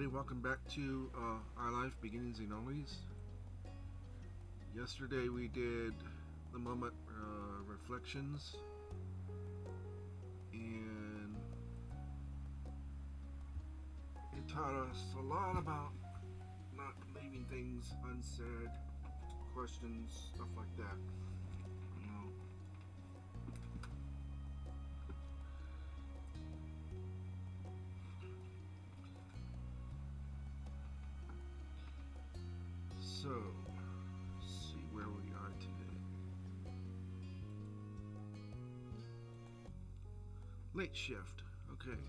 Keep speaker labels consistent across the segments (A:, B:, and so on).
A: everybody. Welcome back to Our Life Beginnings and Always. Yesterday we did the moment reflections, and it taught us a lot about not leaving things unsaid, questions, stuff like that. You know. So, let's see where we are today. Late shift. Okay.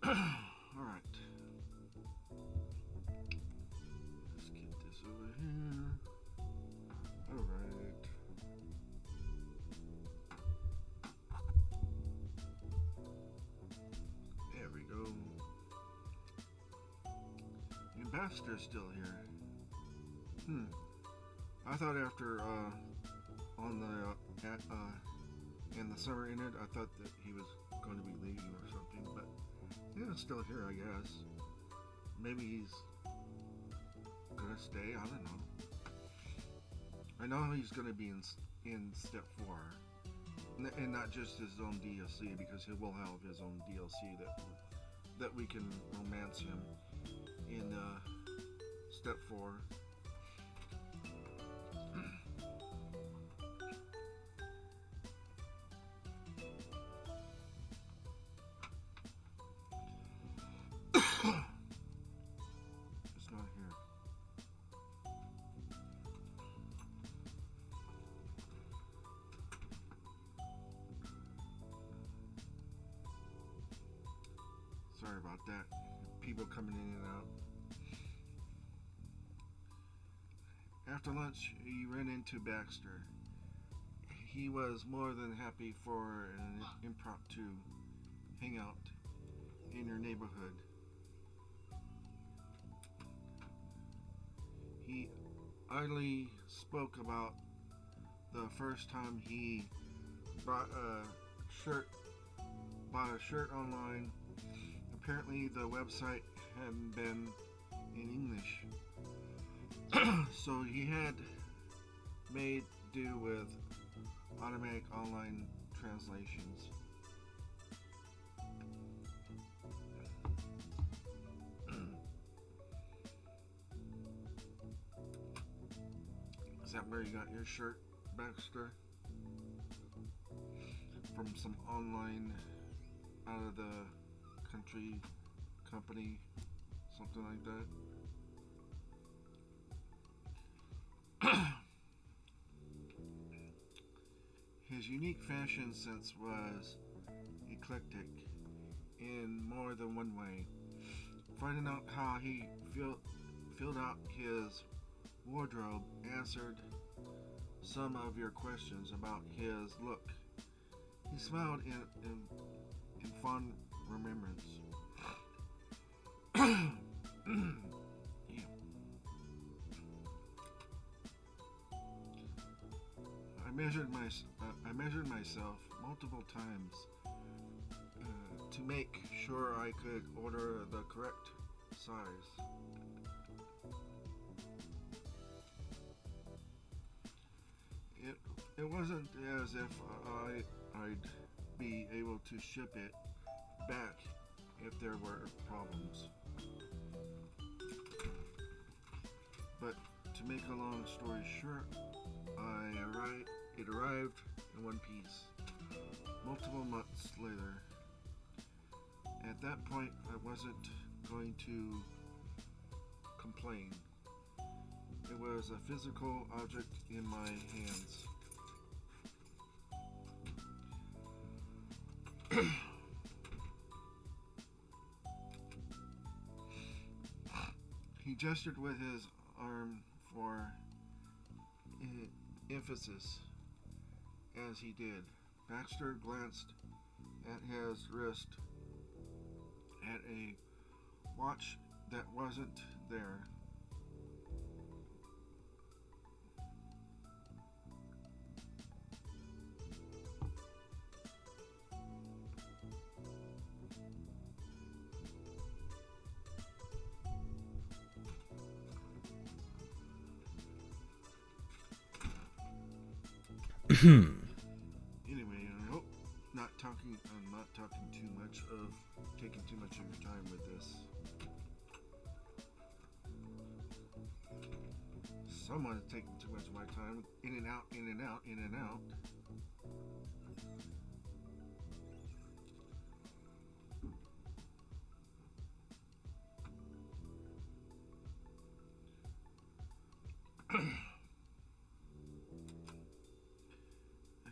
A: All right. Let's get this over here. All right. There we go. The ambassador's still here. I thought after on the and the summer ended, I thought that he was going to be leaving or something, but yeah, still here, I guess. Maybe he's gonna stay. I don't know. I know he's gonna be in step 4, and not just his own DLC, because he will have his own DLC that we can romance him in step 4. It's not here. Sorry about that. People coming in and out. After lunch, he ran into Baxter. He was more than happy for an impromptu hangout in your neighborhood. He idly spoke about the first time he bought a shirt online. Apparently, the website hadn't been in English, so he had made do with automatic online translations. Is that where you got your shirt, Baxter? From some online, out of the country company, something like that? His unique fashion sense was eclectic in more than one way. Finding out how he filled out his wardrobe answered some of your questions about his look. He smiled in fond remembrance. I measured myself multiple times to make sure I could order the correct size. It wasn't as if I'd be able to ship it back if there were problems. But to make a long story short, it arrived in one piece multiple months later. At that point, I wasn't going to complain. It was a physical object in my hands. He gestured with his arm for emphasis as he did. Baxter glanced at his wrist at a watch that wasn't there. Anyway, I hope I'm not talking too much of taking too much of your time with this. Someone is taking too much of my time. In and out, in and out, in and out.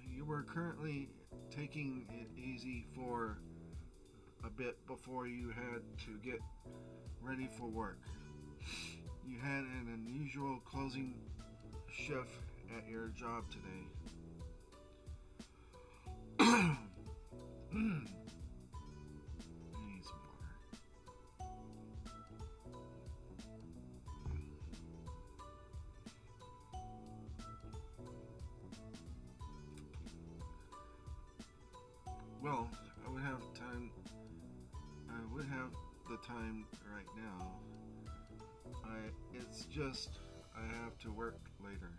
A: You were currently taking it easy for a bit before you had to get ready for work. You had an unusual closing shift at your job today. Need some water. Well, I would have the time right now. It's just I have to work later.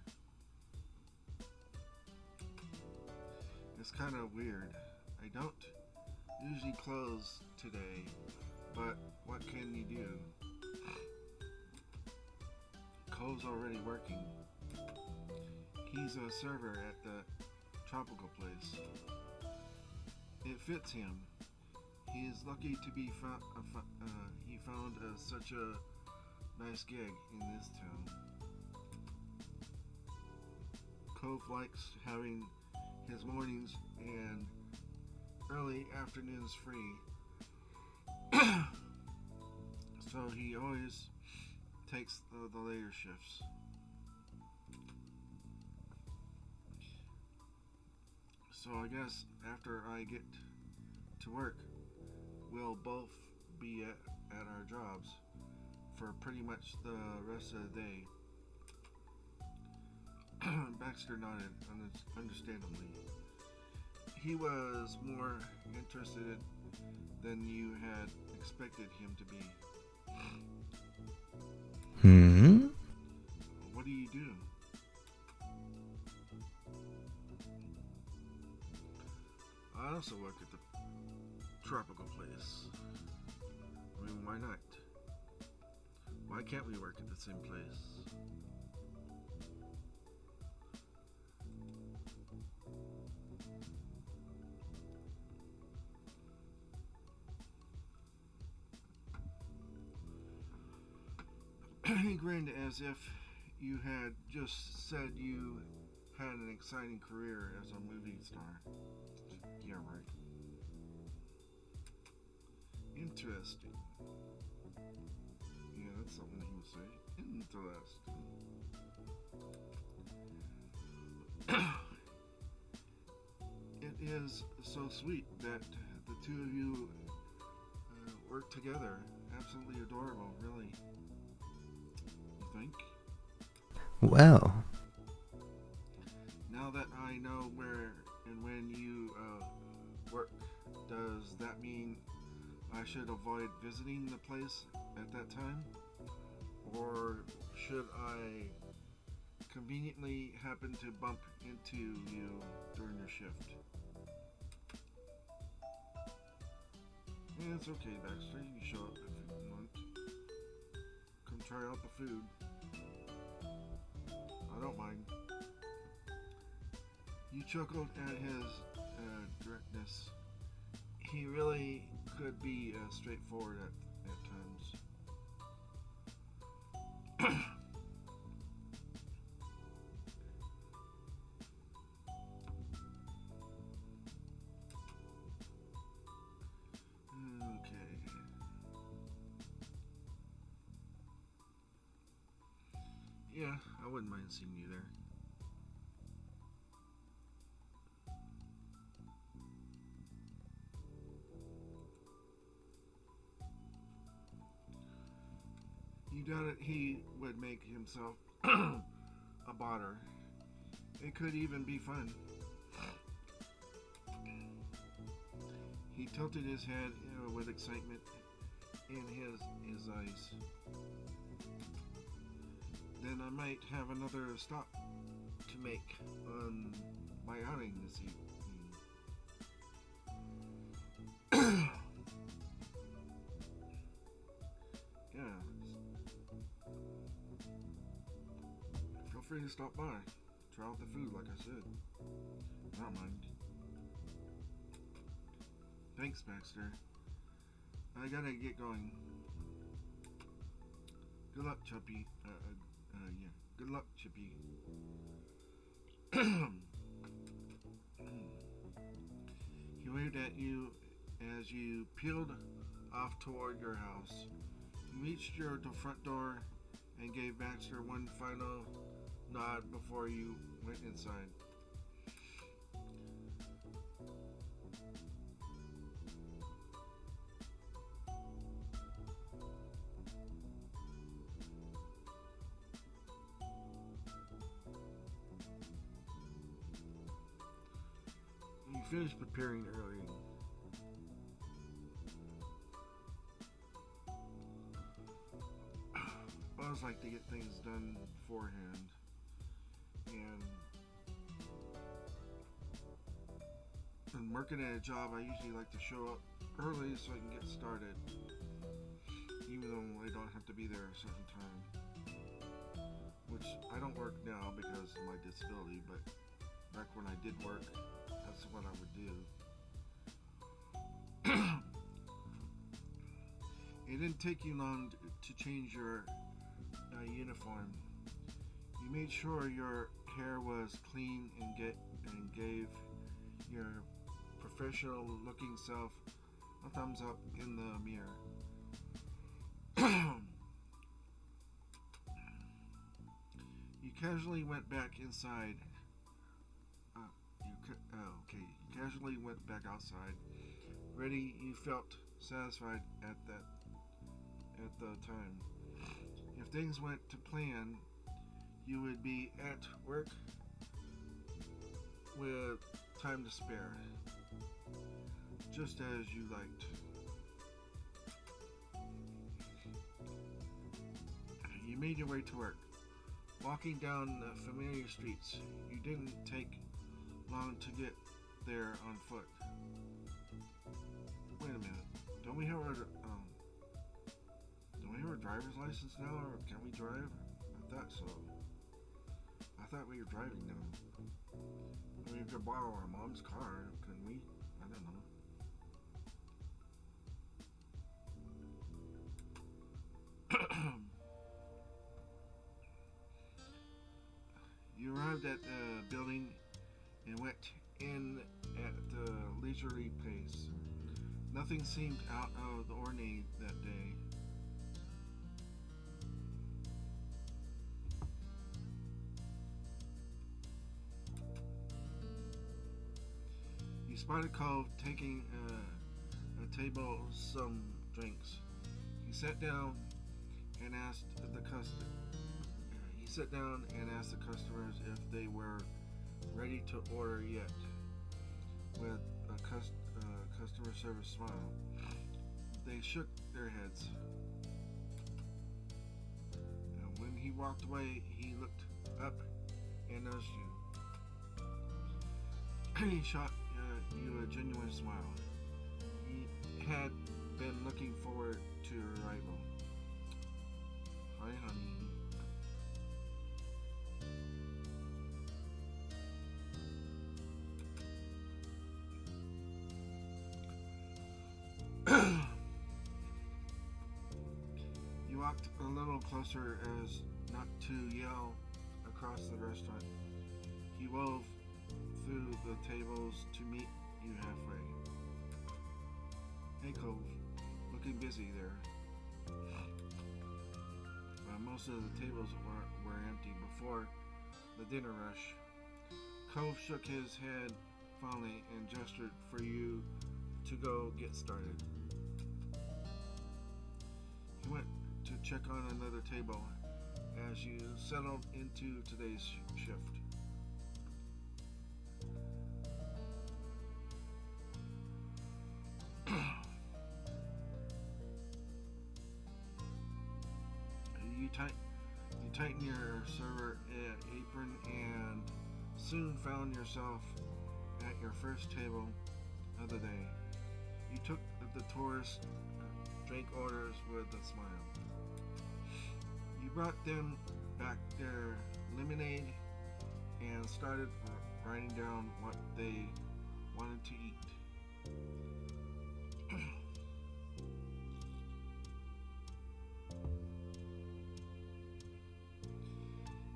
A: It's kind of weird. I don't usually close today, but what can you do? Cole's already working. He's a server at the tropical place. It fits him. He is lucky to be he found such a nice gig in this town. Cove likes having his mornings and early afternoons free. So he always takes the later shifts. So I guess after I get to work, we'll both be at our jobs for pretty much the rest of the day. Baxter nodded understandably. He was more interested than you had expected him to be. What do you do? I also work at the tropical place. I mean, why not? Why can't we work at the same place? He grinned as if you had just said you had an exciting career as a movie star. Yeah, right. Interesting. Yeah, that's something he would say. Interesting. It is so sweet that the two of you work together. Absolutely adorable, really. You think?
B: Well,
A: Now that I know where and when you work, does that mean I should avoid visiting the place at that time? Or should I conveniently happen to bump into you during your shift? Yeah, it's okay, Baxter. You show up if you want. Come try out the food. I don't mind. You chuckled at his directness. He really could be straightforward at times. Okay. Yeah, I wouldn't mind seeing you there. doubted he would make himself a bother. It could even be fun. He tilted his head with excitement in his eyes. Then I might have another stop to make on my outing this evening. Yeah. Feel free to stop by. Try out the food, like I said. I don't mind. Thanks, Baxter. I gotta get going. Good luck, Chippy. Yeah. Good luck, Chippy. He waved at you as you peeled off toward your house. You reached your front door and gave Baxter one final nod before you went inside. You finished preparing early. I always like to get things done beforehand. And working at a job, I usually like to show up early so I can get started, even though I don't have to be there a certain time. Which I don't work now because of my disability, but back when I did work, that's what I would do. It didn't take you long to change your uniform. You made sure your hair was clean and gave your professional-looking self a thumbs up in the mirror. You casually went back inside. You casually went back outside. Ready, you felt satisfied at the time. If things went to plan, you would be at work with time to spare, just as you liked. You made your way to work. Walking down the familiar streets, you didn't take long to get there on foot. Wait a minute. Don't we have our driver's license now, or can we drive? I thought so. I thought we were driving now. I mean, we could borrow our mom's car, couldn't we? I don't know. You arrived at the building and went in at the leisurely pace. Nothing seemed out of the ordinary that day. You spotted Cove taking a table some drinks. He sat down and asked the customers if they were ready to order yet, with a customer service smile. They shook their heads. And when he walked away, he looked up and nudged you. He shot you a genuine smile. He had been looking forward to your arrival. Hi, honey. You walked a little closer as not to yell across the restaurant. He wove through the tables to meet you halfway. Hey, Cove. Looking busy there. Most of the tables were empty before the dinner rush. Cove shook his head fondly and gestured for you to go get started. He went to check on another table as you settled into today's shift. You tighten your server apron and soon found yourself at your first table of the day. You took the tourist drink orders with a smile. You brought them back their lemonade and started writing down what they wanted to eat.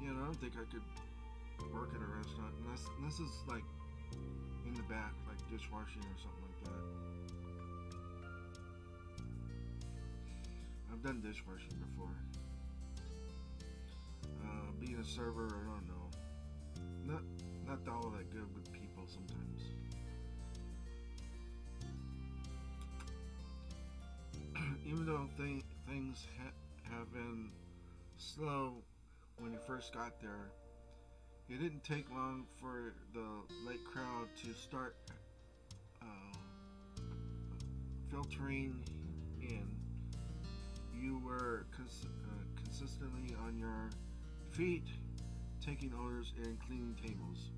A: I don't think I could work at a restaurant unless it's like in the back, like dishwashing or something like that. I've done dishwashing before. Being a server, I don't know. Not all that good with people sometimes. Even though things have been slow when you first got there, it didn't take long for the late crowd to start filtering in. You were consistently on your feet, taking orders and cleaning tables.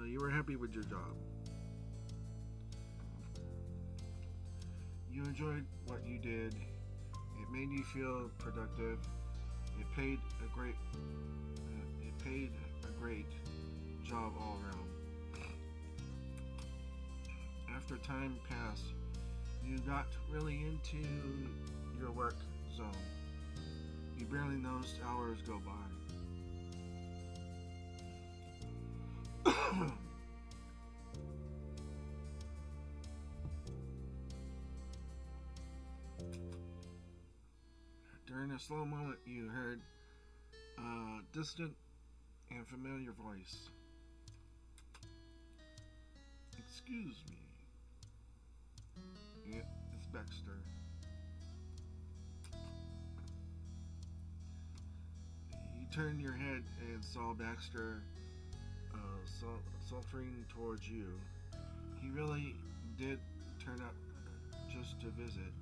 A: You were happy with your job. You enjoyed what you did. It made you feel productive. It paid a great job all around. After time passed, you got really into your work zone. You barely noticed hours go by. During a slow moment, you heard a distant and familiar voice. Excuse me. Yeah, it's Baxter. You turned your head and saw Baxter sauntering towards you. He really did turn up just to visit.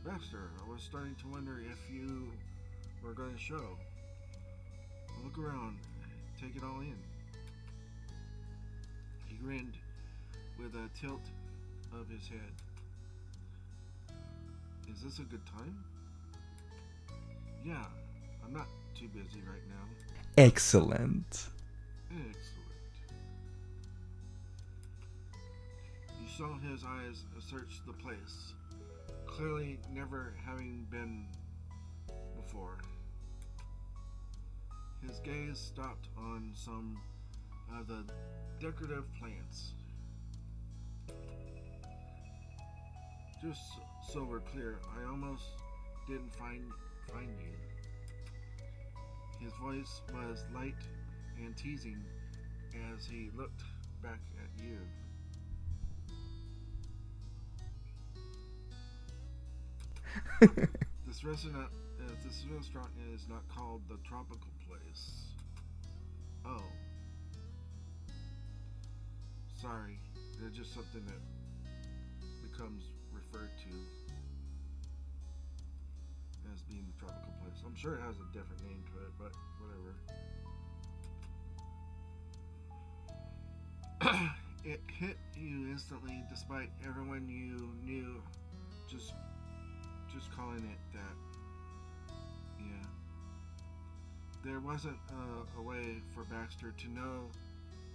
A: Baxter, I was starting to wonder if you were going to show. Look around, take it all in. He grinned with a tilt of his head. Is this a good time? Yeah, I'm not too busy right now.
B: Excellent.
A: Excellent. You saw his eyes search the place, clearly never having been before. His gaze stopped on some of the decorative plants. Just so we're clear, I almost didn't find you. His voice was light and teasing as he looked back at you. This restaurant is not called the Tropical Place. Oh. Sorry, it's just something that becomes referred to as being the Tropical Place. I'm sure it has a different name to it, but whatever. It hit you instantly, despite everyone you knew just calling it that. Yeah. There wasn't a way for Baxter to know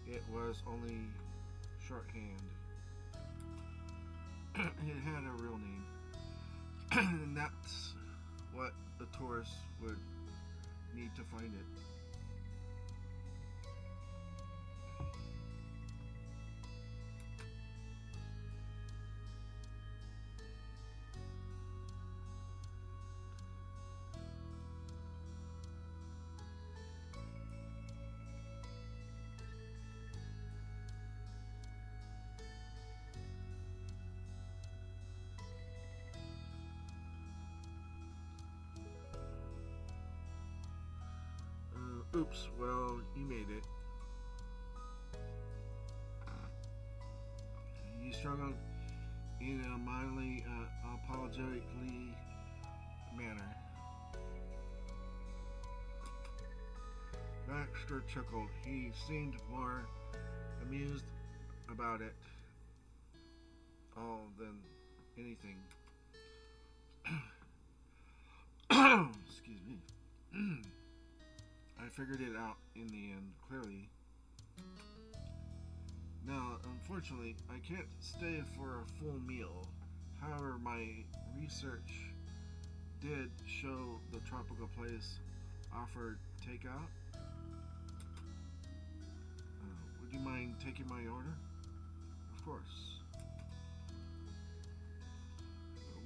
A: it was only shorthand. It had a real name. And that's what the tourists would need to find it. Oops, well, you made it. You struggled in a mildly apologetically manner. Baxter chuckled. He seemed more amused about it all than anything. Excuse me. I figured it out in the end, clearly. Now, unfortunately, I can't stay for a full meal. However, my research did show the tropical place offered takeout. Would you mind taking my order? Of course.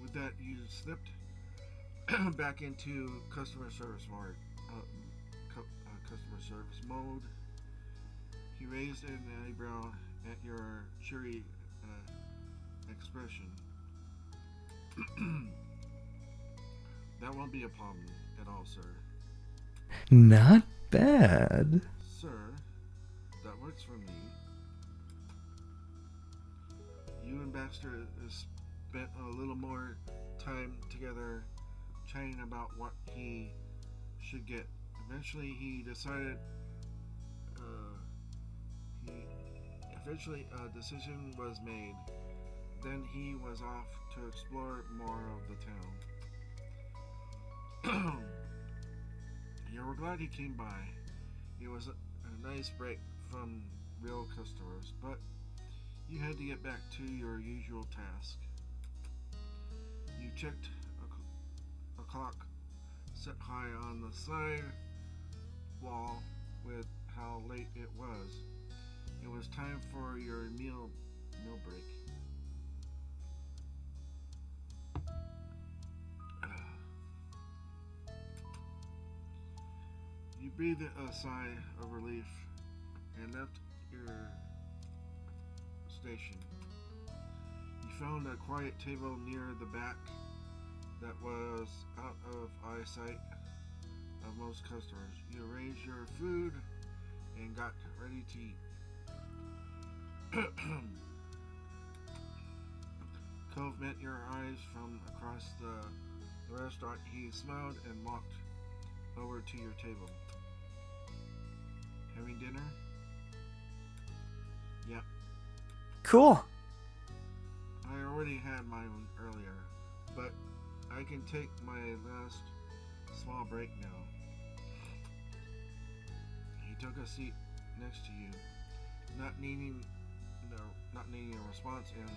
A: With that, you slipped back into customer service mode. He raised an eyebrow at your cheery expression. That won't be a problem at all, sir.
B: Not bad.
A: Sir, that works for me. You and Baxter spent a little more time together chatting about what he should get. Eventually, a decision was made. Then he was off to explore more of the town. You were glad he came by. It was a nice break from real customers, but you had to get back to your usual task. You checked a clock set high on the side wall with how late it was. It was time for your meal break. You breathed a sigh of relief and left your station. You found a quiet table near the back that was out of eyesight of most customers. You arranged your food and got ready to eat. Cove met your eyes from across the restaurant. He smiled and walked over to your table. Having dinner? Yep.
B: Cool.
A: I already had mine earlier, but I can take my last small break now. He took a seat next to you, not needing a response, and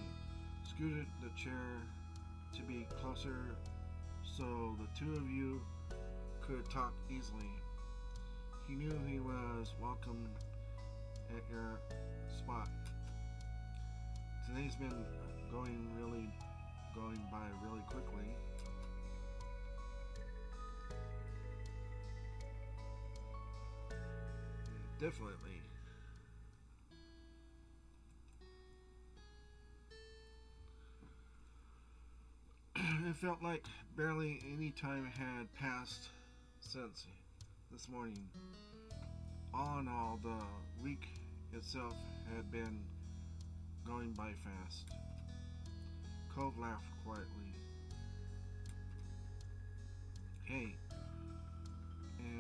A: scooted the chair to be closer so the two of you could talk easily. He knew he was welcome at your spot. Today's been going by really quickly. Definitely. It felt like barely any time had passed since this morning. All in all, the week itself had been going by fast. Cove laughed quietly. Hey,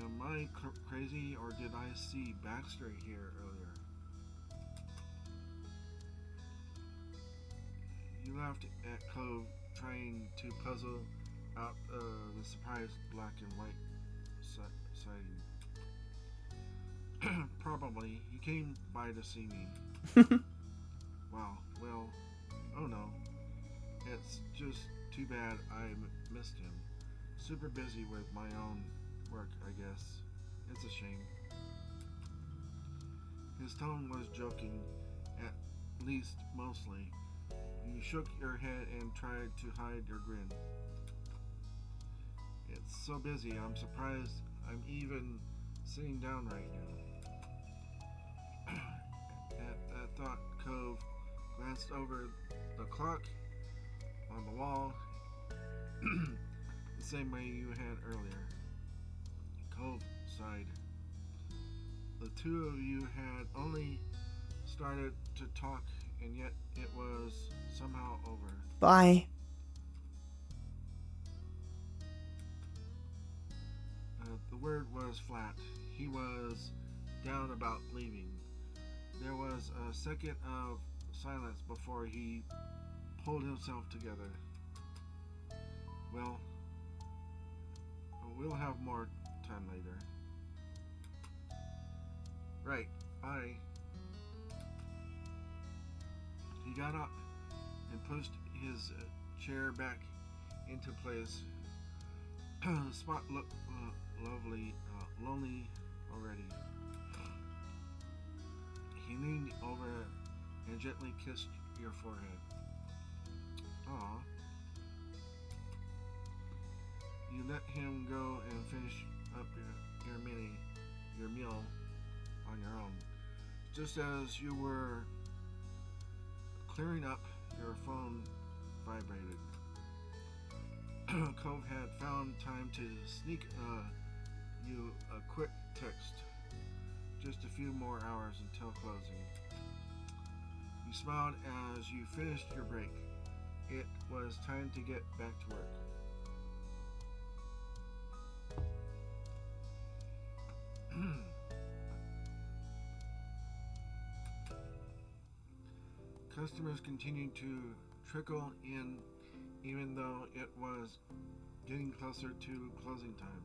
A: am I crazy, or did I see Baxter here earlier? You laughed at Cove, trying to puzzle out the surprised black and white sighting. Probably. He came by to see me. Wow. Well, oh no. It's just too bad I missed him. Super busy with my own work, I guess. It's a shame. His tone was joking, at least mostly. You shook your head and tried to hide your grin. It's so busy, I'm surprised I'm even sitting down right now. At that thought, Cove glanced over the clock on the wall the same way you had earlier. Cove sighed. two of you had only started to talk, and yet it was somehow over.
B: Bye.
A: The word was flat. He was down about leaving. There was a second of silence before he pulled himself together. Well, we'll have more time later. Right, bye. He got up and pushed his chair back into place. The spot looked lonely already. He leaned over and gently kissed your forehead. Aw. You let him go and finish up your meal on your own. Just as you were clearing up, your phone vibrated. Cove had found time to sneak you a quick text. Just a few more hours until closing. You smiled as you finished your break. It was time to get back to work. Customers continued to trickle in even though it was getting closer to closing time.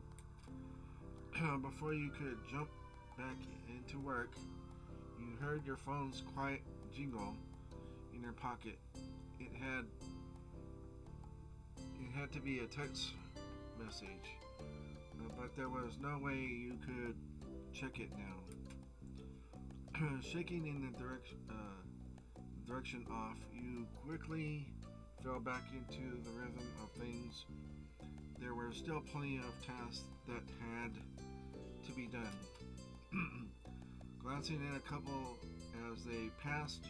A: Before you could jump back into work, you heard your phone's quiet jingle in your pocket. It had to be a text message, but there was no way you could check it now. Shaking in the direction off, you quickly fell back into the rhythm of things. There were still plenty of tasks that had to be done. Glancing at a couple as they passed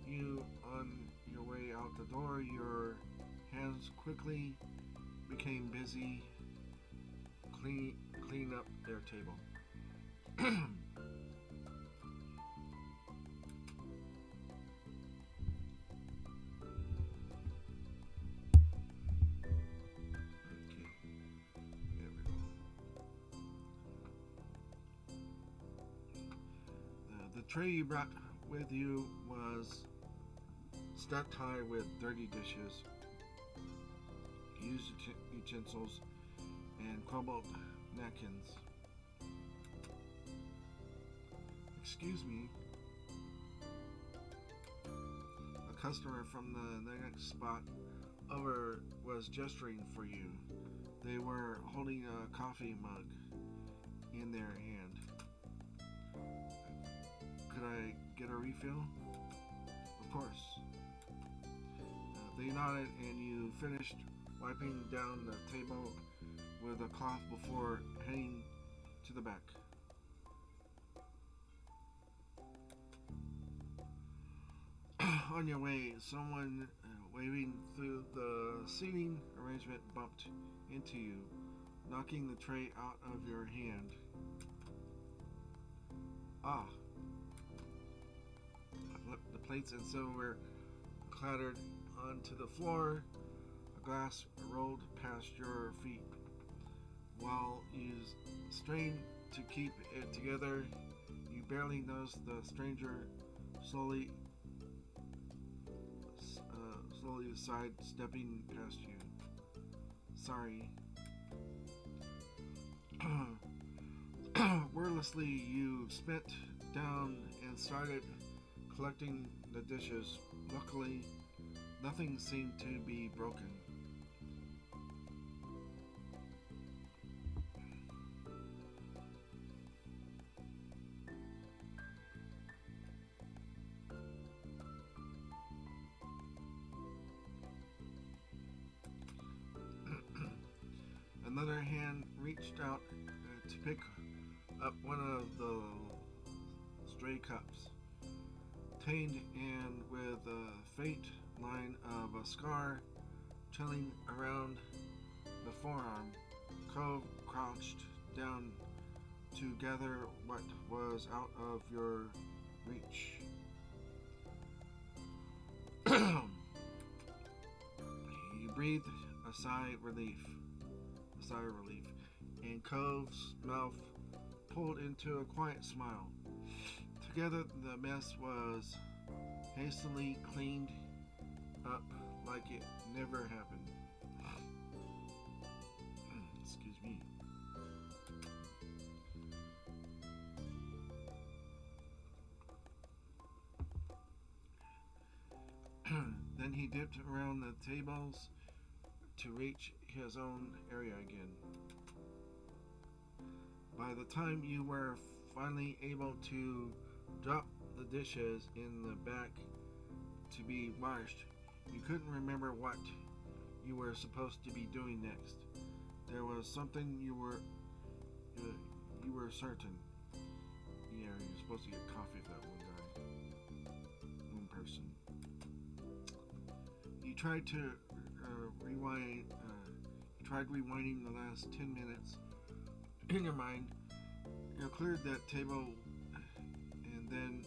A: you on your way out the door, your hands quickly became busy clean up their table. The tray you brought with you was stacked high with dirty dishes, used utensils, and crumbled napkins. Excuse me. A customer from the next spot over was gesturing for you. They were holding a coffee mug in their hand. Could I get a refill? Of course. They nodded and you finished wiping down the table with a cloth before heading to the back. On your way, someone waving through the seating arrangement bumped into you, knocking the tray out of your hand. Ah. The plates and silverware clattered onto the floor. A glass rolled past your feet. While you strained to keep it together, you barely noticed the stranger slowly sidestepping past you. Sorry. Wordlessly, you spent down and started collecting the dishes. Luckily, nothing seemed to be broken. Another hand reached out to pick up one of the stray cups. Tainted and with a faint line of a scar trailing around the forearm, Cove crouched down to to gather what was out of your reach. You breathed a sigh of relief, and Cove's mouth pulled into a quiet smile. Together, the mess was hastily cleaned up like it never happened. Excuse me. Then he dipped around the tables to reach his own area again. By the time you were finally able to drop the dishes in the back to be washed, you couldn't remember what you were supposed to be doing next. There was something you were certain. Yeah, you're supposed to get coffee for that one person. You tried to rewind. You tried rewinding the last 10 minutes in your mind. You cleared that table, and then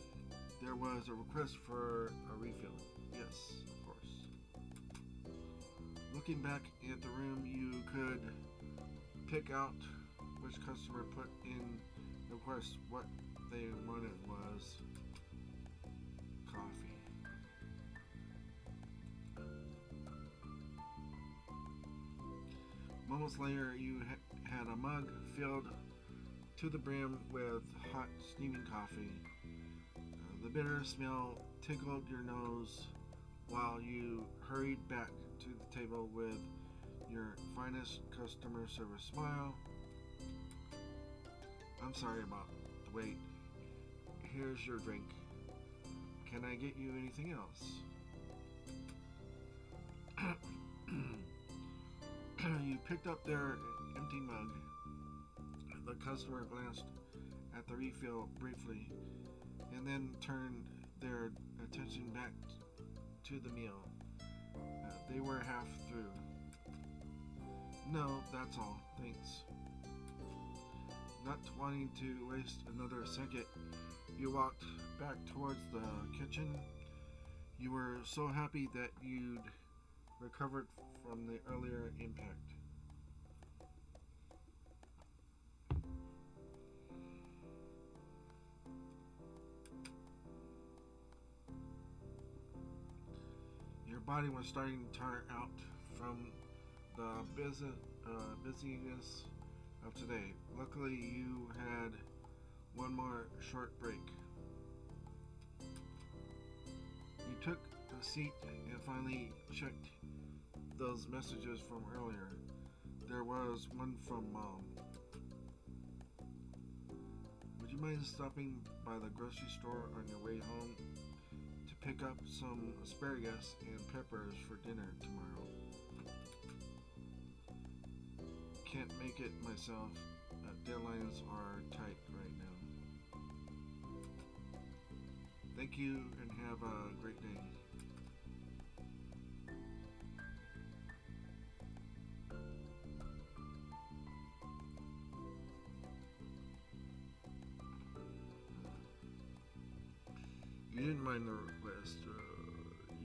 A: there was a request for a refill. Yes, of course. Looking back at the room, you could pick out which customer put in the request. What they wanted was coffee. Moments later, you had a mug filled to the brim with hot, steaming coffee. The bitter smell tickled your nose while you hurried back to the table with your finest customer service smile. I'm sorry about the wait. Here's your drink. Can I get you anything else? You picked up their empty mug. The customer glanced at the refill briefly and then turned their attention back to the meal. They were half through. No, that's all. Thanks. Not wanting to waste another second, you walked back towards the kitchen. You were so happy that you'd recovered from the earlier impact. Your body was starting to tire out from the busyness of today. Luckily, you had one more short break. You took a seat and finally checked those messages from earlier. There was one from Mom. Would you mind stopping by the grocery store on your way home to pick up some asparagus and peppers for dinner tomorrow? Can't make it myself. Deadlines are tight right now. Thank you and have a great day. You didn't mind the request.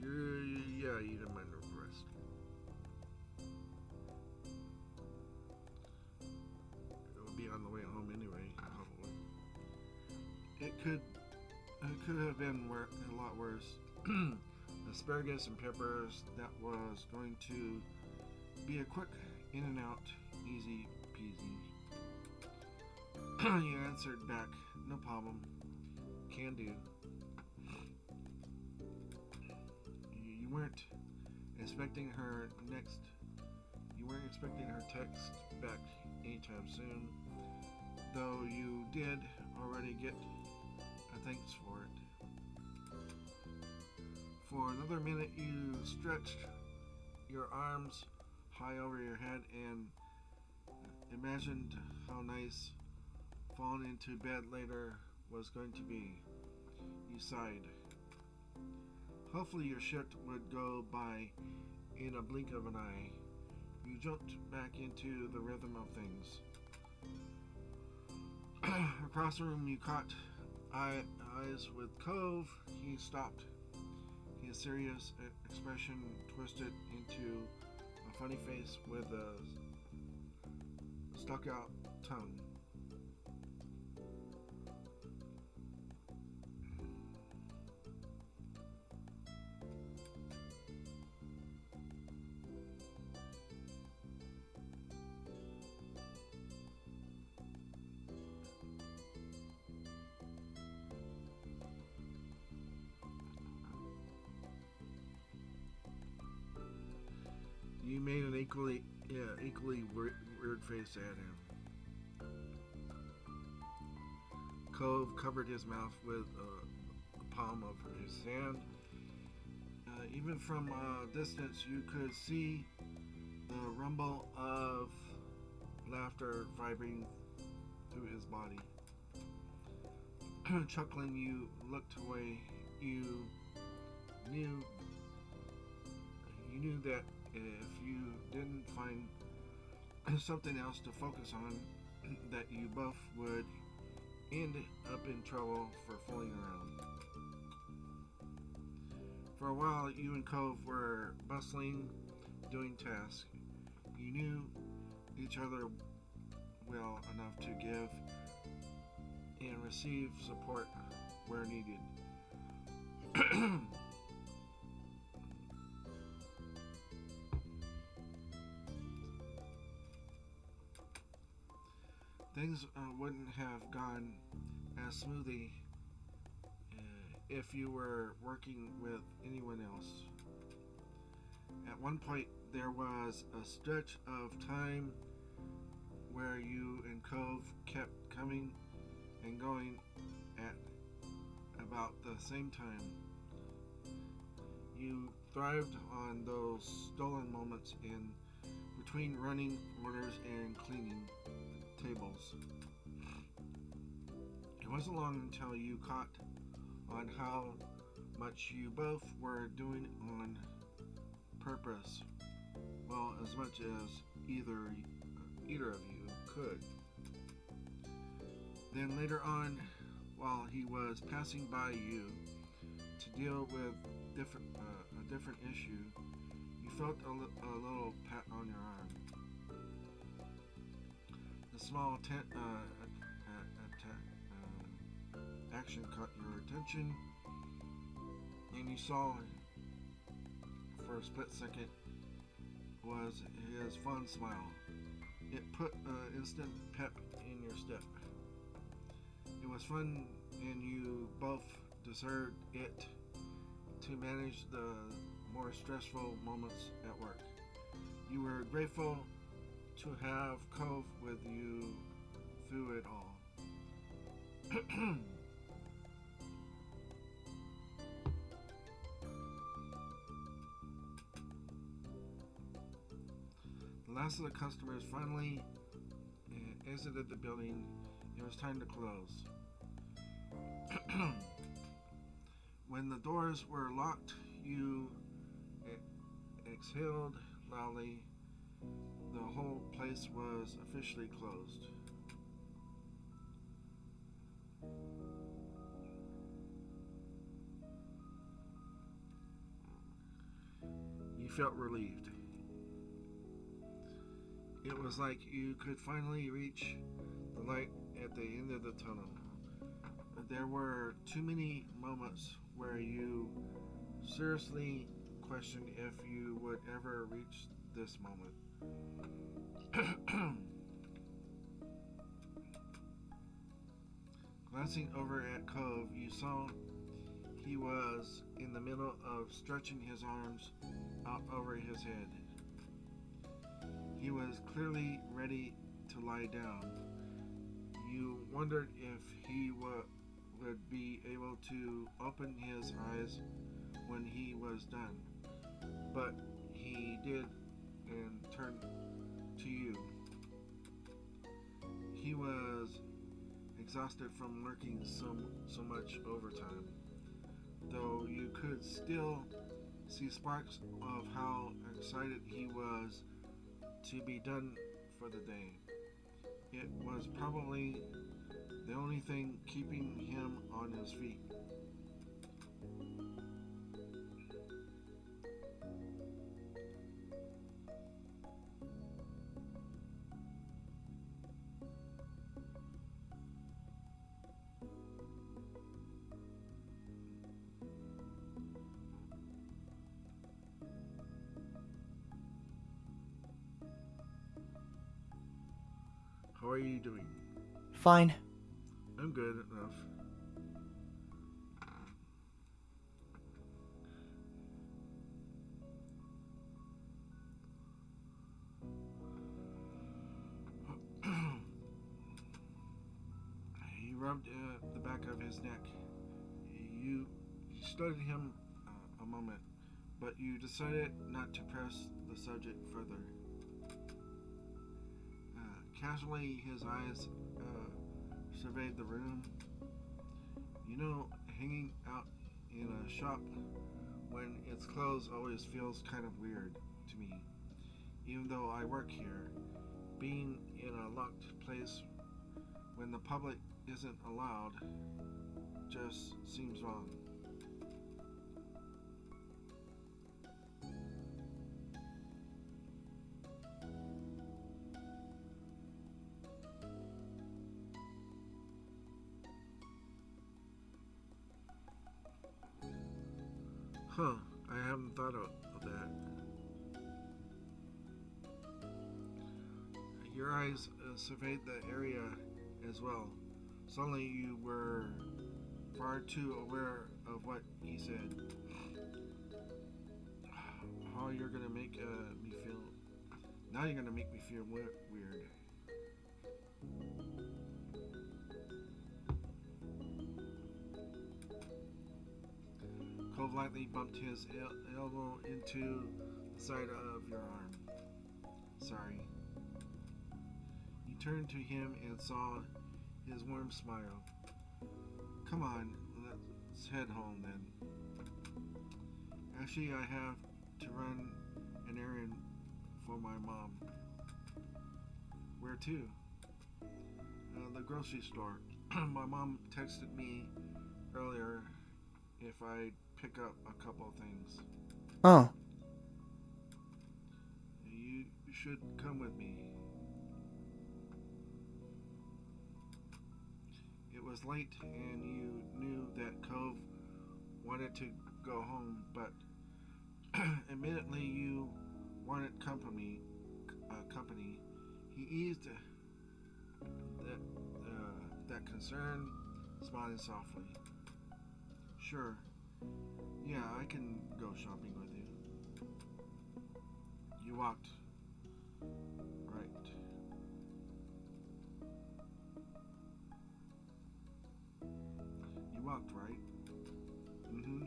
A: Yeah, you didn't mind the request. It would be on the way home anyway, probably. It could have been a lot worse. Asparagus and peppers, that was going to be a quick in and out, easy peasy. You answered back, no problem, can do. You weren't expecting her text back anytime soon, though you did already get a thanks for it. For another minute, you stretched your arms high over your head and imagined how nice falling into bed later was going to be. You sighed. Hopefully your shift would go by in a blink of an eye. You jumped back into the rhythm of things. Across the room, you caught eyes with Cove. He stopped. His serious expression twisted into a funny face with a stuck-out tongue. You made an equally weird face at him. Cove covered his mouth with the palm of his hand. Even from a distance, you could see the rumble of laughter vibrating through his body. Chuckling, you looked away. You knew that if you didn't find something else to focus on, that you both would end up in trouble for fooling around. For a while, you and Cove were bustling, doing tasks. You knew each other well enough to give and receive support where needed. Things wouldn't have gone as smoothly if you were working with anyone else. At one point, there was a stretch of time where you and Cove kept coming and going at about the same time. You thrived on those stolen moments in between running orders and cleaning tables. It wasn't long until you caught on how much you both were doing on purpose, well, as much as either of you could. Then later on, while he was passing by you to deal with a different issue, you felt a little pat on your arm. The small action caught your attention, and you saw for a split second was his fond smile. It put instant pep in your step. It was fun, and you both deserved it to manage the more stressful moments at work. You were grateful to have Cove with you through it all. The last of the customers finally exited the building. It was time to close. When the doors were locked, you exhaled loudly. The whole place was officially closed. You felt relieved. It was like you could finally reach the light at the end of the tunnel. There were too many moments where you seriously questioned if you would ever reach this moment. Glancing over at Cove, you saw he was in the middle of stretching his arms out over his head. He was clearly ready to lie down. You wondered if he would be able to open his eyes when he was done, but he did and turned to you. He was exhausted from working so much overtime, though you could still see sparks of how excited he was to be done for the day. It was probably the only thing keeping him on his feet. How are you doing?
B: Fine.
A: I'm good enough. He rubbed the back of his neck. You studied him a moment, but you decided not to press the subject further. Casually, his eyes surveyed the room. You know, hanging out in a shop when it's closed always feels kind of weird to me. Even though I work here, being in a locked place when the public isn't allowed just seems wrong. Huh, I haven't thought of that. Your eyes surveyed the area as well. Suddenly you were far too aware of what he said. How you're gonna make me feel. Now you're gonna make me feel weird. Cove lightly bumped his elbow into the side of your arm. Sorry. You turned to him and saw his warm smile. Come on, let's head home then. Actually, I have to run an errand for my mom. Where to? The grocery store. My mom texted me earlier if I'd pick up a couple of things.
B: Oh.
A: You should come with me. It was late and you knew that Cove wanted to go home, but admittedly you wanted company. He eased that concern, smiling softly. Sure. Yeah, I can go shopping with you. You walked. Right. You walked, right? Mm-hmm.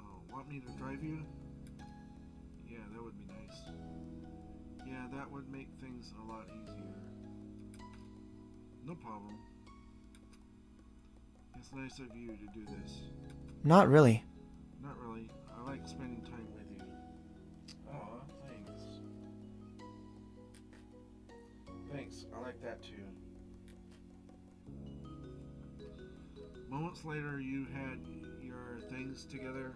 A: Oh, want me to drive you? Yeah, that would be nice. Yeah, that would make things a lot easier. No problem. It's nice of you to do this.
B: Not really.
A: Not really. I like spending time with you. Aw, thanks. Thanks, I like that too. Moments later, you had your things together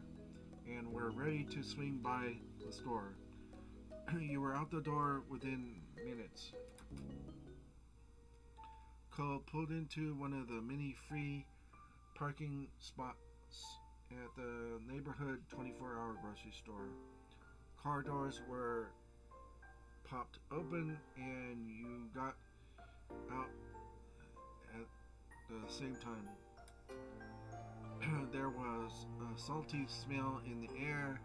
A: and were ready to swing by the store. You were out the door within minutes. Cole pulled into one of the many free parking spots at the neighborhood 24-hour grocery store. Car doors were popped open and you got out at the same time. There was a salty smell in the air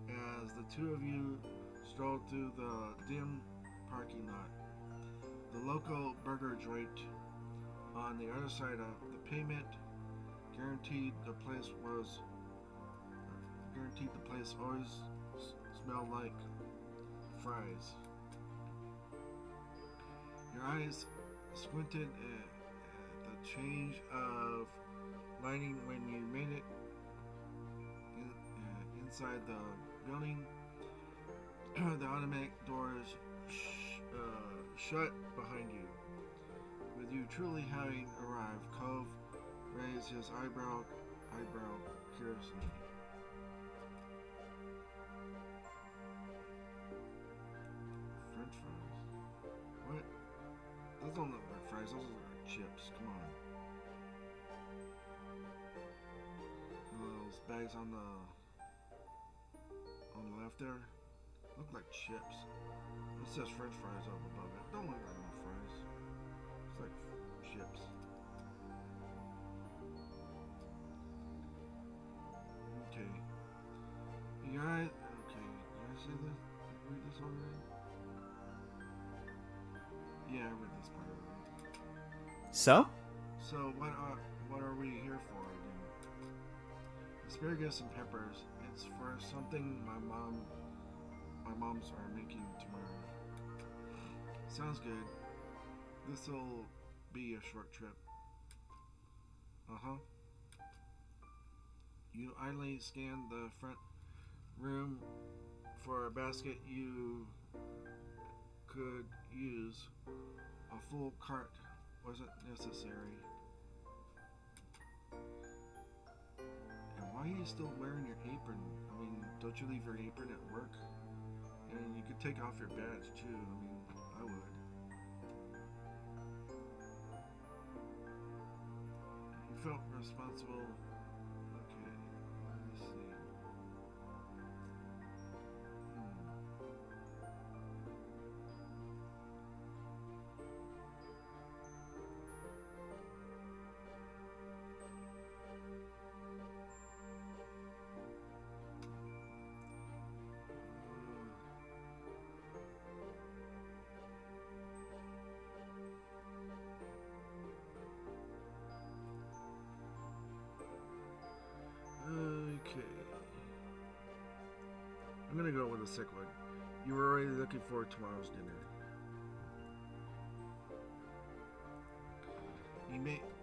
A: as the two of you strolled through the dim parking lot. The local burger joint on the other side of the pavement guaranteed the place always smelled like fries. Your eyes squinted at the change of lighting when you made it inside the building. The automatic doors shut behind you. With you You truly having arrived. Cove raised his eyebrow curiously. French fries? What? Those don't look like fries, those look like chips. Come on. Those bags on the left there look like chips. It says French fries up above it. Don't look like no fries. It's like chips. Okay. You guys, okay. Did I say this? Did I read this already? Yeah, I read this part already.
B: So?
A: So what are we here for again? Asparagus and peppers. It's for something my moms are making tomorrow. Sounds good. This'll be a short trip. Uh-huh. You idly scan the front room for a basket. You could use. A full cart wasn't necessary. And why are you still wearing your apron? I mean, don't you leave your apron at work? And you could take off your badge too. I mean, I would. You felt responsible. Okay, let me see. Okay. I'm gonna go with a sick one. You were already looking for tomorrow's dinner.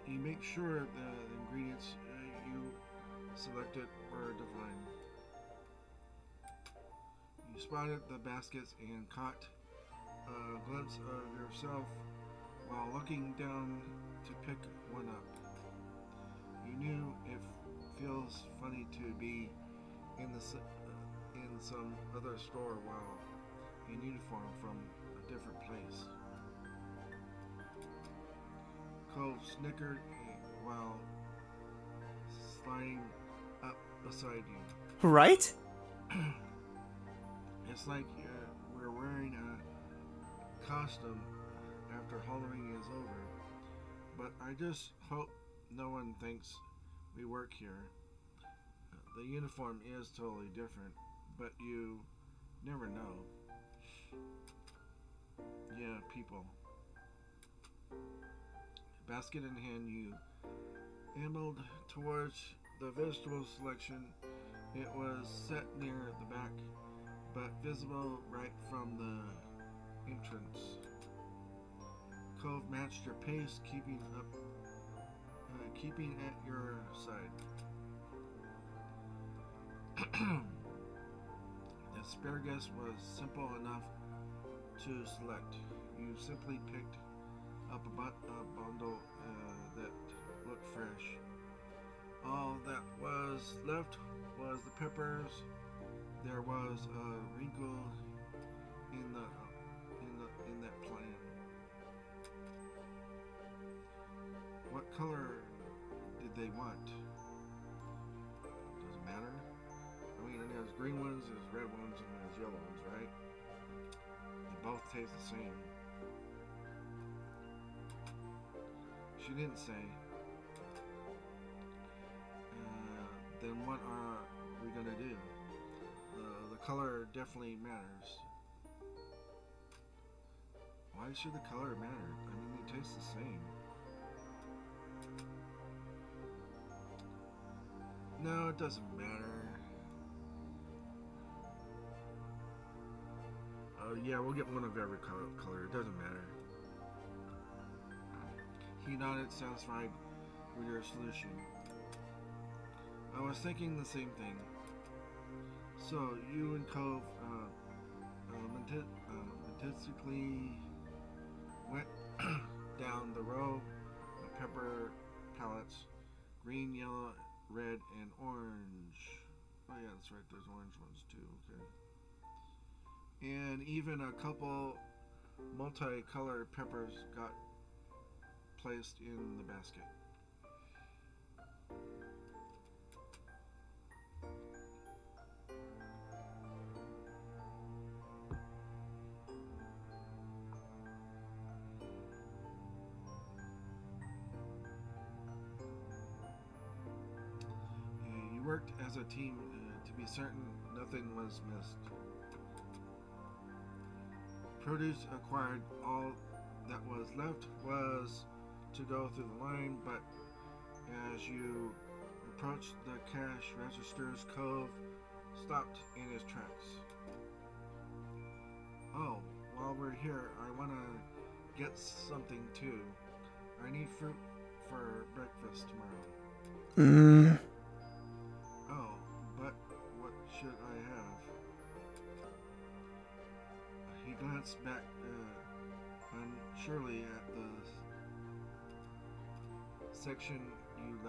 A: You make sure the ingredients you selected were divine. You spotted the baskets and caught a glimpse of yourself while looking down to pick one up. You knew it feels funny to be in some other store while in uniform from a different place. Cove snickered while sliding up beside you.
B: Right?
A: It's like we're wearing a costume after Halloween is over. But I just hope no one thinks we work here. The uniform is totally different, but you never know. Yeah, people. Basket in hand, you ambled towards the vegetable selection. It was set near the back, but visible right from the entrance. Cove matched your pace, keeping at your side. The asparagus was simple enough to select. You simply picked up a bundle that looked fresh. All that was left was the peppers. There was a wrinkle in that plan. What color did they want? Doesn't matter. I mean, there's green ones, there's red ones, and there's yellow ones, right? They both taste the same. She didn't say. Then what are we gonna do? The color definitely matters. Why should the color matter? I mean, they taste the same. No, it doesn't matter. Yeah, we'll get one of every color. It doesn't matter. He nodded, satisfied with your solution. I was thinking the same thing. So, you and Cove meticulously went down the row of pepper pellets: green, yellow, red, and orange. Oh yeah, that's right, there's orange ones too, okay. And even a couple multicolored peppers got placed in the basket. You worked as a team to be certain nothing was missed. Produce acquired. All that was left was to go through the line, but as you approached the cash registers, Cove stopped in his tracks. Oh, while we're here, I want to get something too. I need fruit for breakfast tomorrow. Oh, but what should I have? He glanced back unsurely at the section you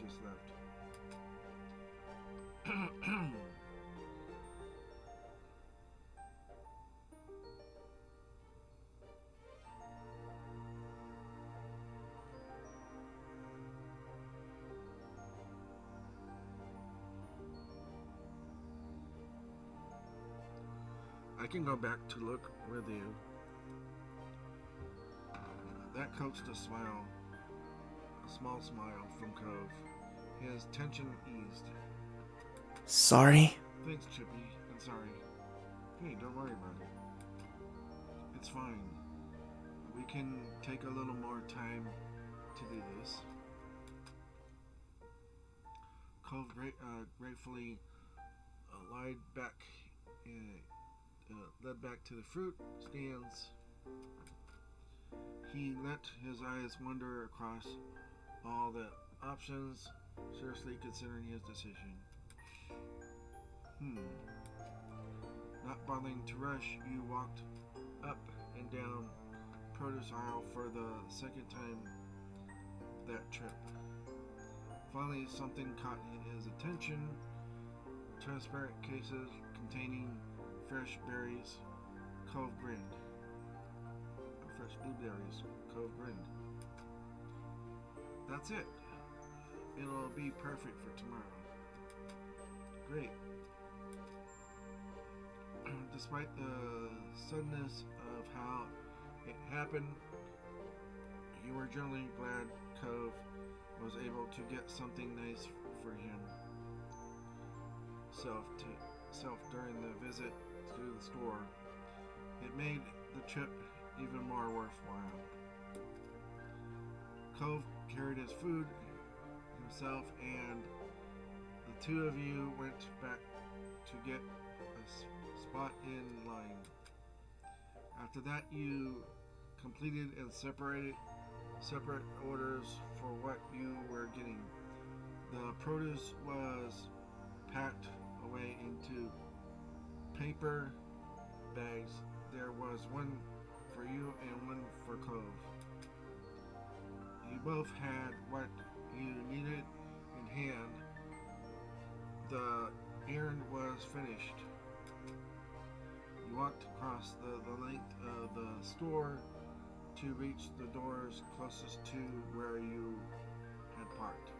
A: just left. I can go back to look with you. That coaxed a smile, a small smile from Cove. His tension eased.
B: Sorry.
A: Thanks, Chippy, and sorry. Hey, don't worry about it. It's fine. We can take a little more time to do this. Cove gratefully led back to the fruit stands. He let his eyes wander across all the options, seriously considering his decision. Not bothering to rush, you walked up and down produce aisle for the second time that trip. Finally, something caught his attention. Transparent cases containing fresh berries. Cove grinned. Fresh blueberries. Cove grinned. That's it. It'll be perfect for tomorrow. Great. Despite the suddenness of how it happened, you were generally glad Cove was able to get something nice for himself during the visit to the store. It made the trip even more worthwhile. Cove carried his food himself, and the two of you went back to get a spot in line. After that, you completed and separate orders for what you were getting. The produce was packed away into paper bags. There was one for you and one for Cove. You both had what you needed in hand. The errand was finished. You walked across the length of the store to reach the doors closest to where you had parked.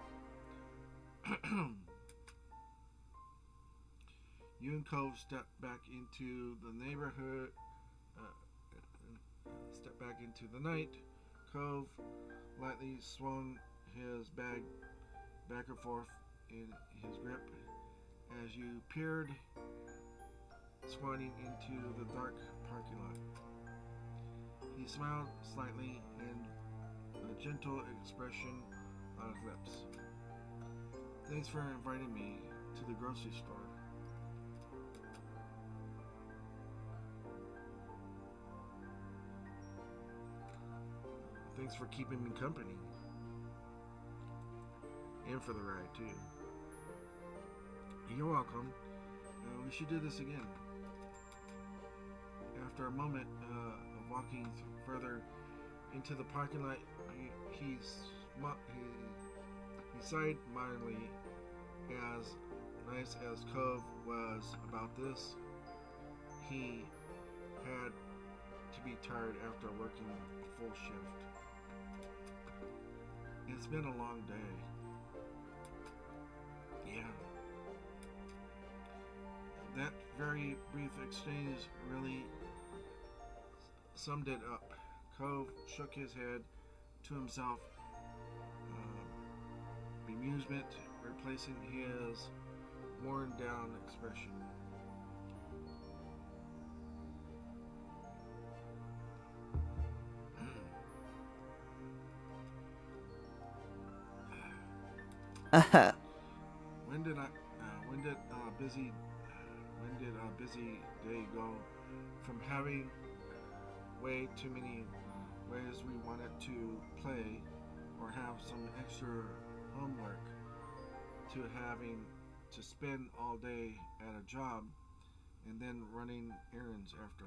A: You and Cove stepped back into the neighborhood, stepped back into the night. Cove lightly swung his bag back and forth in his grip as you peered, squatting into the dark parking lot. He smiled slightly and a gentle expression on his lips. Thanks for inviting me to the grocery store. Thanks for keeping me company. And for the ride, too. You're welcome. We should do this again. After a moment of walking further into the parking lot. He sighed mildly. As nice as Cove was about this, he had to be tired after working full shift. It's been a long day. Yeah. That very brief exchange really summed it up. Cove shook his head to himself, bemusement replacing his worn down expression. When did a busy day go from having way too many ways we wanted to play or have some extra homework to having to spend all day at a job and then running errands after?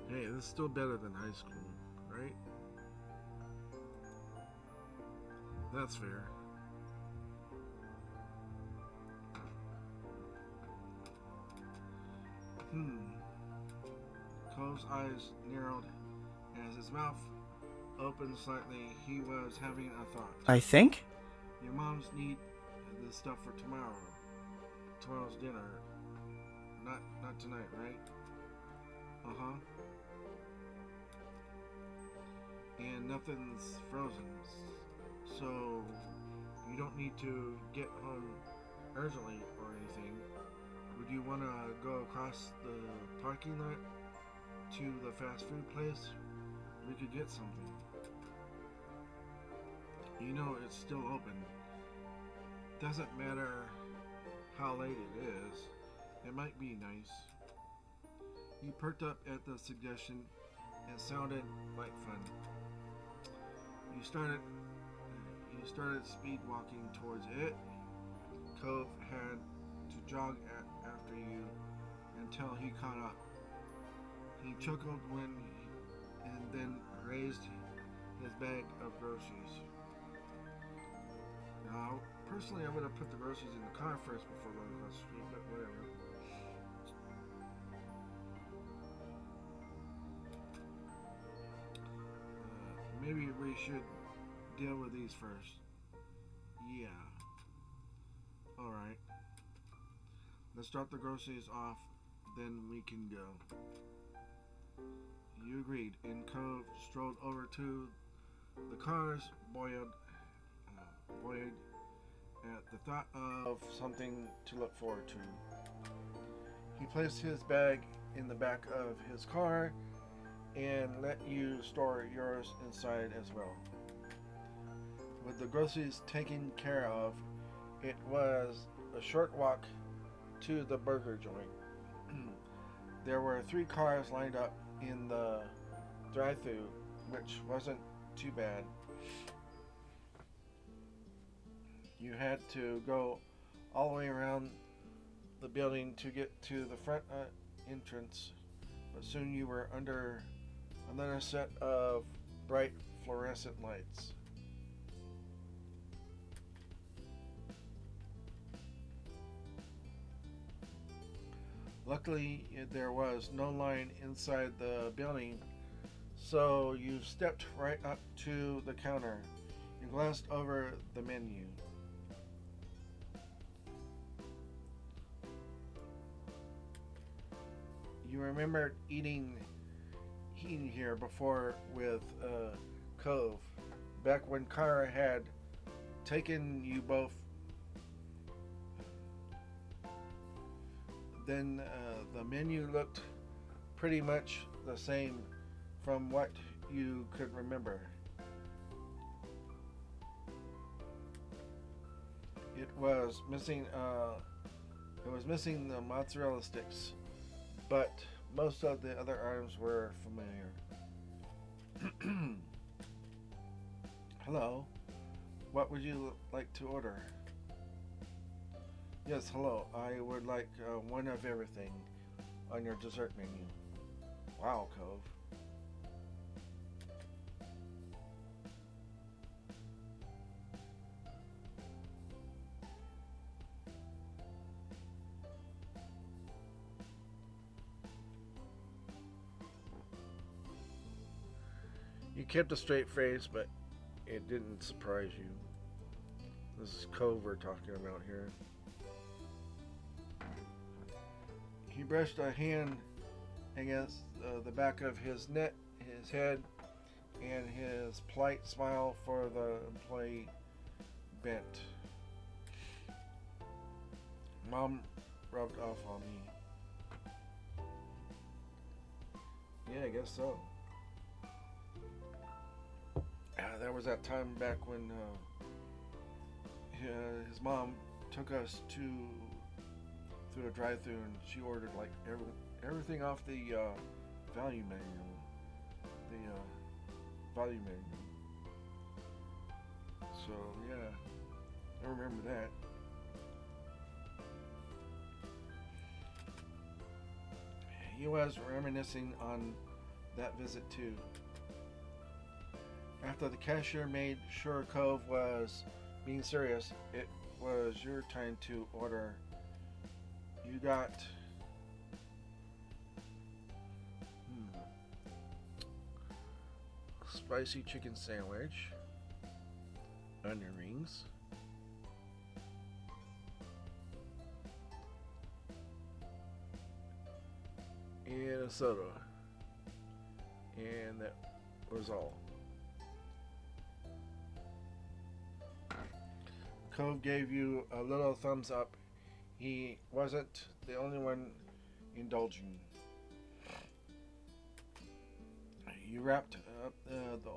A: Hey, this is still better than high school, right? That's fair. Cole's eyes narrowed as his mouth opened slightly. He was having a thought.
B: I think?
A: Your moms need this stuff for tomorrow. Tomorrow's dinner. Not tonight, right? Uh-huh. And nothing's frozen. So you don't need to get home urgently or anything. Would you want to go across the parking lot to the fast food place? We could get something. You know it's still open. Doesn't matter how late it is. It might be nice. He perked up at the suggestion. It sounded like fun. You started speed walking towards it. Cove had to jog after you until he caught up. He chuckled and then raised his bag of groceries. Now, personally, I would have put the groceries in the car first before going across the street, but whatever. Maybe we should deal with these first. Yeah. Alright. Let's drop the groceries off, then we can go. You agreed, and Cove strolled over to the cars, buoyed at the thought of something to look forward to. He placed his bag in the back of his car and let you store yours inside as well. With the groceries taken care of, it was a short walk to the burger joint. There were 3 cars lined up in the drive-thru, which wasn't too bad. You had to go all the way around the building to get to the front entrance, but soon you were under another set of bright fluorescent lights. Luckily, there was no line inside the building, so you stepped right up to the counter. You glanced over the menu. You remembered eating here before with Cove, back when Kara had taken you both. Then the menu looked pretty much the same from what you could remember. It was missing the mozzarella sticks, but most of the other items were familiar. Hello, what would you like to order? Yes, hello. I would like one of everything on your dessert menu. Wow, Cove. You kept a straight face, but it didn't surprise you. This is Cove we're talking about here. He brushed a hand against the back of his head, and his polite smile for the employee bent. Mom rubbed off on me. Yeah, I guess so. There was that time back when his mom took us through a drive-through, and she ordered like everything off the value menu. The value menu. So yeah, I remember that. He was reminiscing on that visit too. After the cashier made sure Cove was being serious, it was your time to order. You got spicy chicken sandwich, onion rings, and a soda. And that was all. Cove gave you a little thumbs up. He wasn't the only one indulging. You wrapped up the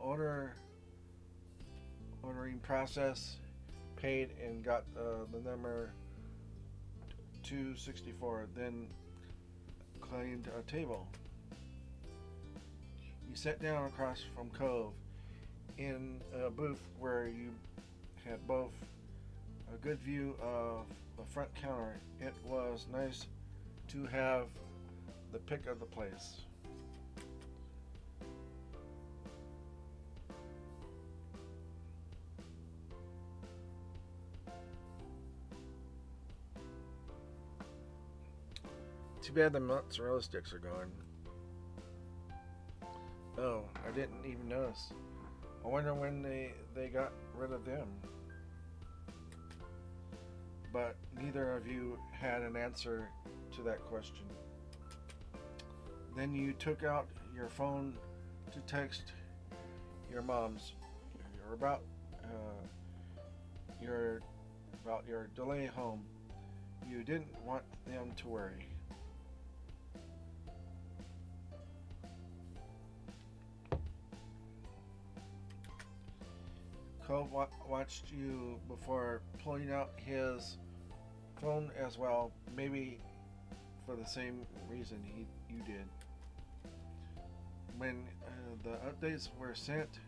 A: ordering process, paid, and got the number 264, then claimed a table. You sat down across from Cove in a booth where you had both a good view of the front counter. It was nice to have the pick of the place. Too bad the mozzarella sticks are gone. Oh, I didn't even notice. I wonder when they got rid of them. But neither of you had an answer to that question. Then you took out your phone to text your moms. You're about your delay home. You didn't want them to worry. Cove watched you before pulling out his phone as well, maybe for the same reason you did. When the updates were sent,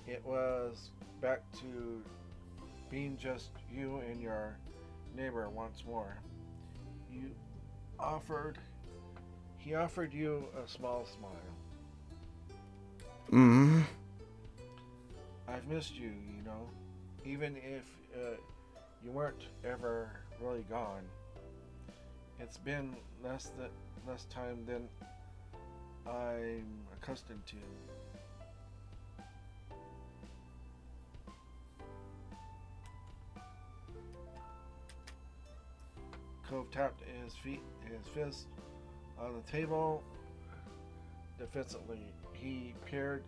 A: it was back to being just you and your neighbor once more. He offered you a small smile. I've missed you, even if you weren't ever really gone. It's been less time than I'm accustomed to. Cove tapped his fist on the table defensively. He paired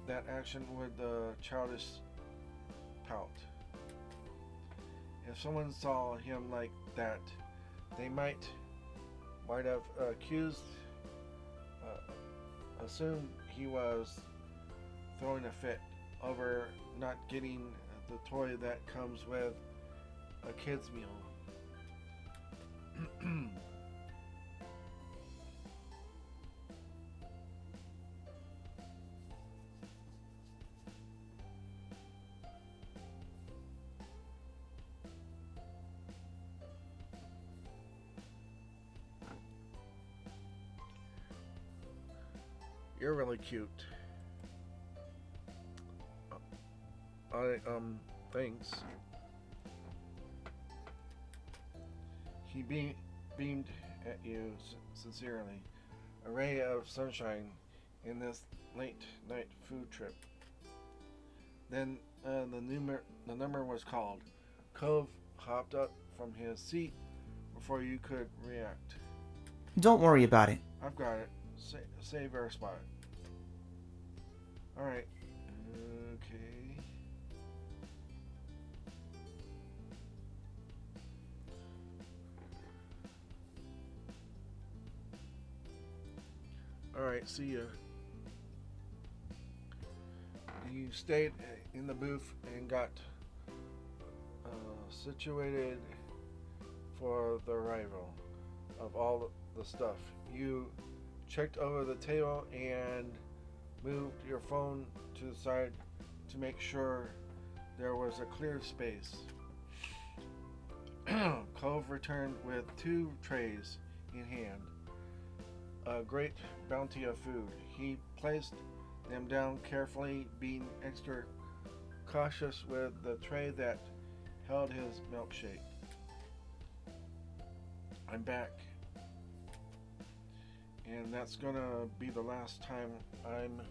A: that action with the childish pout. If someone saw him like that, they might have assumed he was throwing a fit over not getting the toy that comes with a kid's meal. You're really cute. Thanks. He beamed at you sincerely, a ray of sunshine in this late night food trip. Then the number was called. Cove hopped up from his seat before you could react.
B: Don't worry about it.
A: I've got it. Save our spot. Alright. Okay. Alright, see ya. You stayed in the booth and got situated for the arrival of all the stuff. You checked over the table and moved your phone to the side to make sure there was a clear space. Cove returned with 2 trays in hand, a great bounty of food. He placed them down carefully, being extra cautious with the tray that held his milkshake. I'm back. And that's gonna be the last time I'm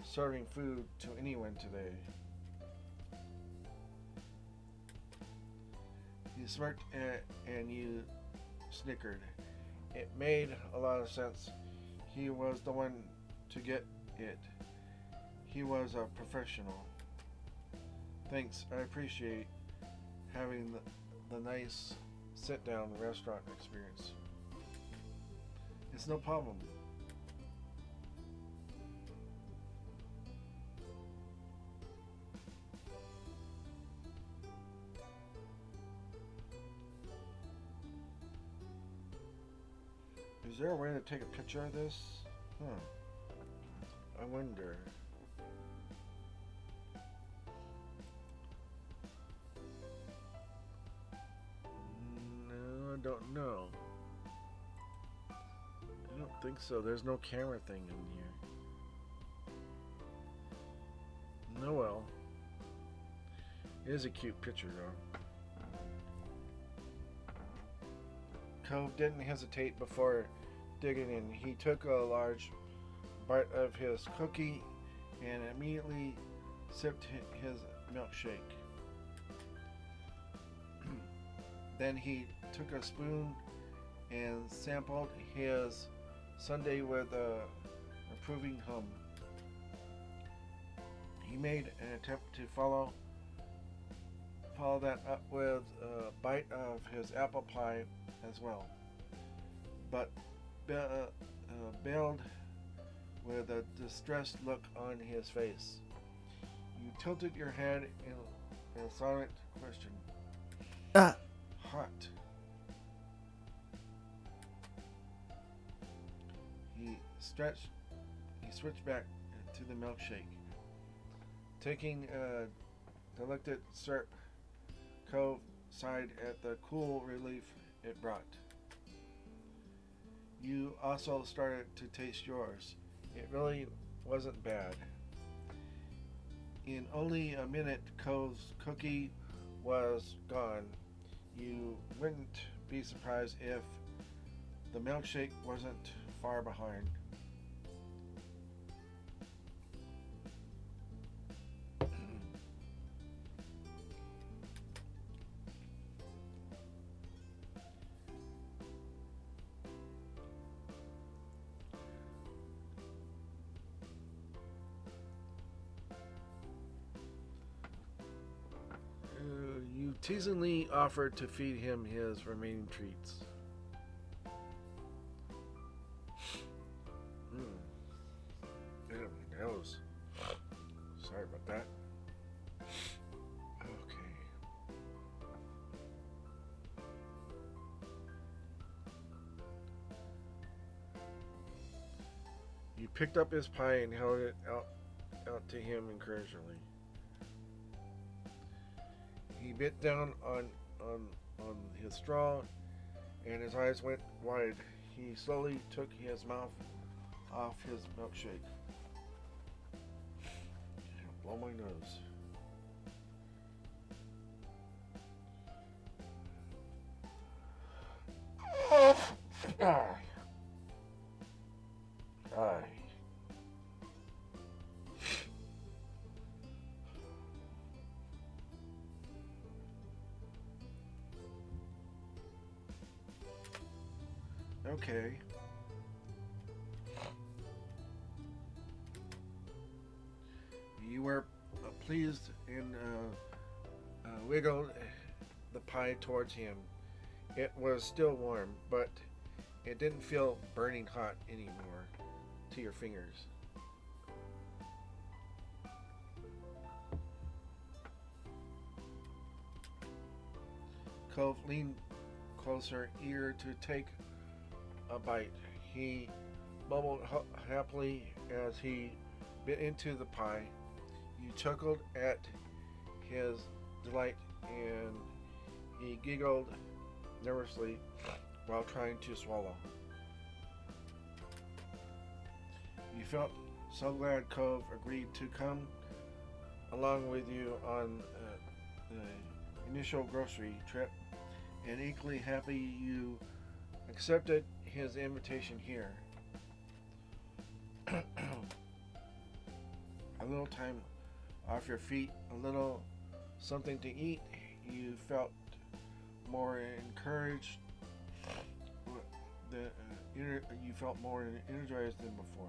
A: serving food to anyone today. He smirked and you snickered. It made a lot of sense. He was the one to get it. He was a professional. Thanks, I appreciate having the nice sit-down restaurant experience. It's no problem. Is there a way to take a picture of this? I wonder. No, I don't know. I don't think so. There's no camera thing in here. No, well. It is a cute picture, though. Cove didn't hesitate before digging in. He took a large bite of his cookie and immediately sipped his milkshake. Then he took a spoon and sampled his sundae with a approving hum. He made an attempt to follow that up with a bite of his apple pie as well, but bailed with a distressed look on his face. You tilted your head in a silent question. Hot. He switched back to the milkshake. Taking a delicate slurp, Cove sighed at the cool relief it brought. You also started to taste yours. It really wasn't bad. In only a minute, Cove's cookie was gone. You wouldn't be surprised if the milkshake wasn't far behind. You teasingly offered to feed him his remaining treats. That was... Sorry about that. Okay. You picked up his pie and held it out to him encouragingly. He bit down on his straw, and his eyes went wide. He slowly took his mouth off his milkshake. Blow my nose. Aye. Aye. Okay. You were pleased and wiggled the pie towards him. It was still warm, but it didn't feel burning hot anymore to your fingers. Cove leaned closer, eager to take a bite. He bubbled happily as he bit into the pie. You chuckled at his delight and he giggled nervously while trying to swallow. You felt so glad Cove agreed to come along with you on the initial grocery trip, and equally happy you accepted his invitation here. A little time off your feet, a little something to eat, you felt more encouraged. You felt more energized than before.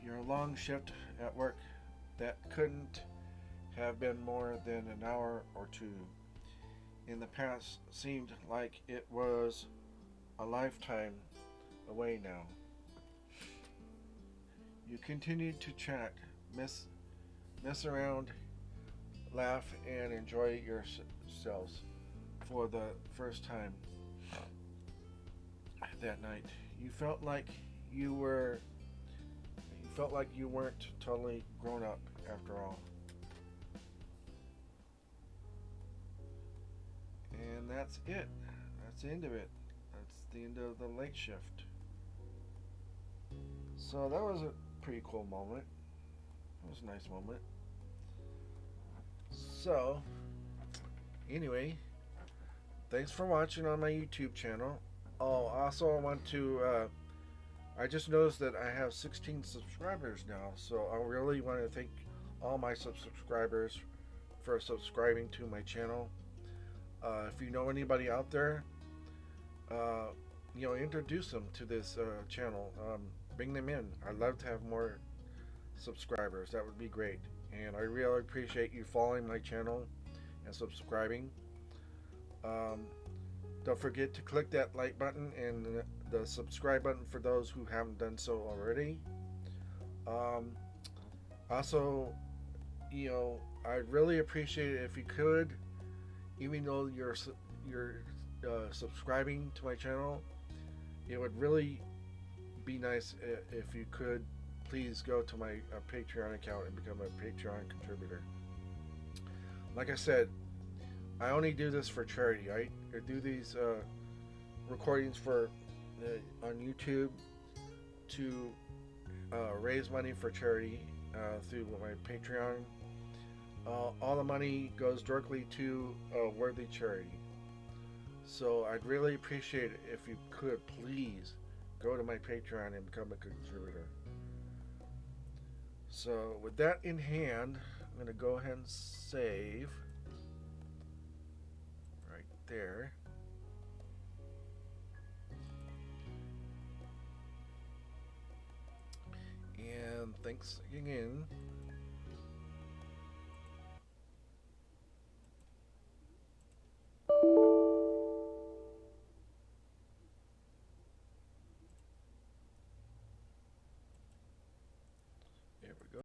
A: Your long shift at work that couldn't have been more than an hour or two in the past seemed like it was a lifetime away now. You continued to chat, mess around, laugh, and enjoy yourselves for the first time that night. You felt like you weren't totally grown up after all. And that's it. That's the end of it. That's the end of the late shift. So that was a pretty cool moment. It was a nice moment. So, anyway, thanks for watching on my YouTube channel. Oh, also I want to, I just noticed that I have 16 subscribers now. So I really want to thank all my subscribers for subscribing to my channel. If you know anybody out there, introduce them to this channel. Bring them in. I'd love to have more subscribers. That would be great. And I really appreciate you following my channel and subscribing. Don't forget to click that like button and the subscribe button for those who haven't done so already. Also, I'd really appreciate it if you could, even though you're subscribing to my channel, it would really be nice if you could please go to my Patreon account and become a Patreon contributor. Like I said, I only do this for charity. I do these recordings for on YouTube to raise money for charity through my Patreon. All the money goes directly to a worthy charity. So I'd really appreciate it if you could please go to my Patreon and become a contributor. So with that in hand, I'm going to go ahead and save right there. And thanks again